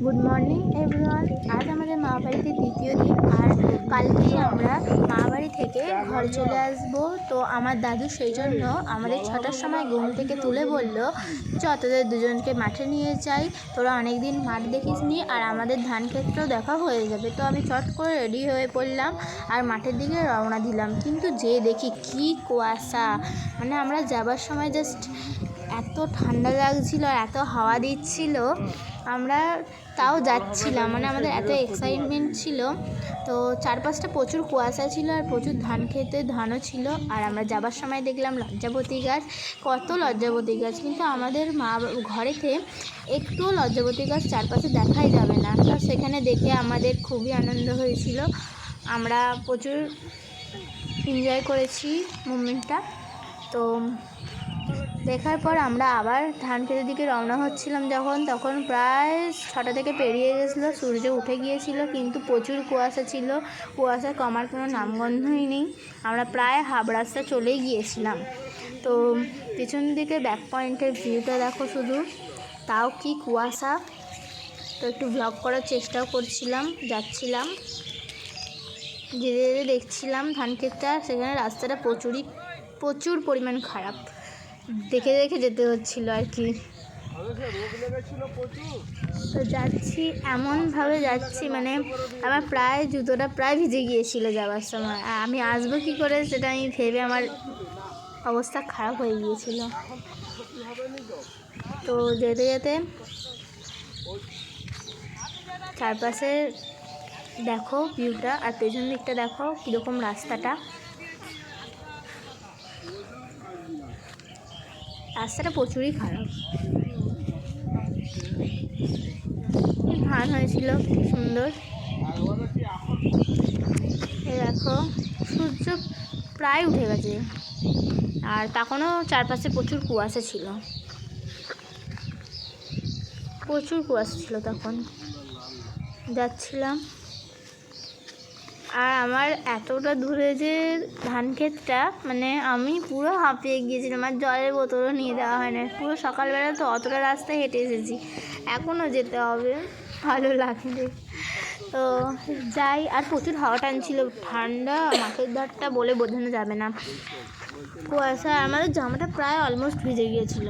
Good morning everyone. আজ আমাদের মা বাড়িতে দ্বিতীয় দিন, আর কালকেই আমরা মা বাড়ি থেকে ঘর চলে আসব। তো আমার দাদু সেই জন্য আমাদের 6টার সময় ঘুম থেকে তুলে বলল যে তোদের দুজনকে মাঠে নিয়ে যাই, তোরা অনেক দিন মাঠ দেখিসনি আর আমাদের ধান ক্ষেত্রেও দেখা হয়ে যাবে। তো আমি চট করে রেডি হয়ে পড়লাম আর মাঠের দিকে রওনা দিলাম। কিন্তু যে দেখি কি কুয়াশা, মানে আমরা যাবার সময় জাস্ট এত ঠান্ডা লাগছিল আর এত হাওয়া দিচ্ছিল, আমরা তাও যাচ্ছিলাম, মানে আমাদের এত এক্সাইটমেন্ট ছিল। তো চারপাশটা প্রচুর কুয়াশা ছিল আর প্রচুর ধান খেতে ধানও ছিল। আর আমরা যাবার সময় দেখলাম লজ্জাবতী গাছ, কত লজ্জাবতী গাছ, কিন্তু আমাদের মা ঘরেতে একটুও লজ্জাবতী গাছ চারপাশে দেখাই যাবে না। তো সেখানে দেখে আমাদের খুবই আনন্দ হয়েছিল, আমরা প্রচুর এনজয় করেছি মুমেন্টটা। তো দেখার পর আমরা আবার ধান খেতের দিকে রওনা হচ্ছিলাম তখন প্রায় 6টা থেকে পেরিয়ে গেছিলো, সূর্য উঠে গিয়েছিল, কিন্তু প্রচুর কুয়াশা ছিল। কুয়াশা কমার কোনো নামগন্ধই নেই, আমরা প্রায় হাফ রাস্তা চলেই গিয়েছিলাম। তো পিছন দিকে ব্যাক পয়েন্টের ভিউটা দেখো শুধু, তাও কি কুয়াশা। তো একটু ব্লগ করার চেষ্টাও করছিলাম, যাচ্ছিলাম ধীরে ধীরে দেখছিলাম ধান ক্ষেতটা। সেখানে রাস্তাটা প্রচুর পরিমাণ খারাপ, দেখে দেখে যেতে হচ্ছিল আর কি। তো যাচ্ছি, এমনভাবে যাচ্ছি মানে আমার জুতোটা প্রায় ভিজে গিয়েছিল যাওয়ার সময়, আর আমি আসবো কী করে সেটা আমি ভেবে আমার অবস্থা খারাপ হয়ে গিয়েছিল। তো যেতে যেতে চারপাশে দেখো ভিউটা, আর পেছন দিকটা দেখো কীরকম রাস্তাটা প্রচুরই খারাপ। ধান হয়েছিল সুন্দর। দেখো সূর্য প্রায় উঠে গেছে আর তখনও চারপাশে প্রচুর কুয়াশা ছিল তখন যাচ্ছিলাম। আর আমার এতটা দূরে যে ধান ক্ষেতটা, মানে আমি পুরো হাঁপিয়ে গিয়েছিলাম, আর জলের বোতলও নিয়ে যাওয়া হয় না। পুরো সকালবেলা তো অতটা রাস্তায় হেঁটে এসেছি, এখনও যেতে হবে, ভালো লাগবে। তো যাই, আর প্রচুর হাওয়া টানছিল, ঠান্ডা মাঠের ধারটা বলে বোঝানো যাবে না। কুয়াশা, আমাদের জামাটা প্রায় অলমোস্ট ভিজে গিয়েছিল।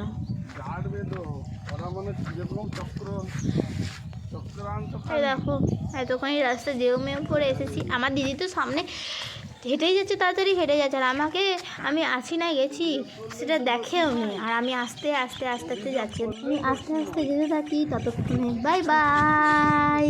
দেখো এতখানি রাস্তা মেউ করে এসেছি। আমার দিদি তো সামনে হেঁটেই যাচ্ছে, তাড়াতাড়ি হেঁটে যাচ্ছে, আর আমি আছি না গেছি সেটা দেখেও নি। আর আমি আস্তে আস্তে যাচ্ছি, আমি আস্তে আস্তে যেতে থাকি। ততক্ষণে বাই বাই।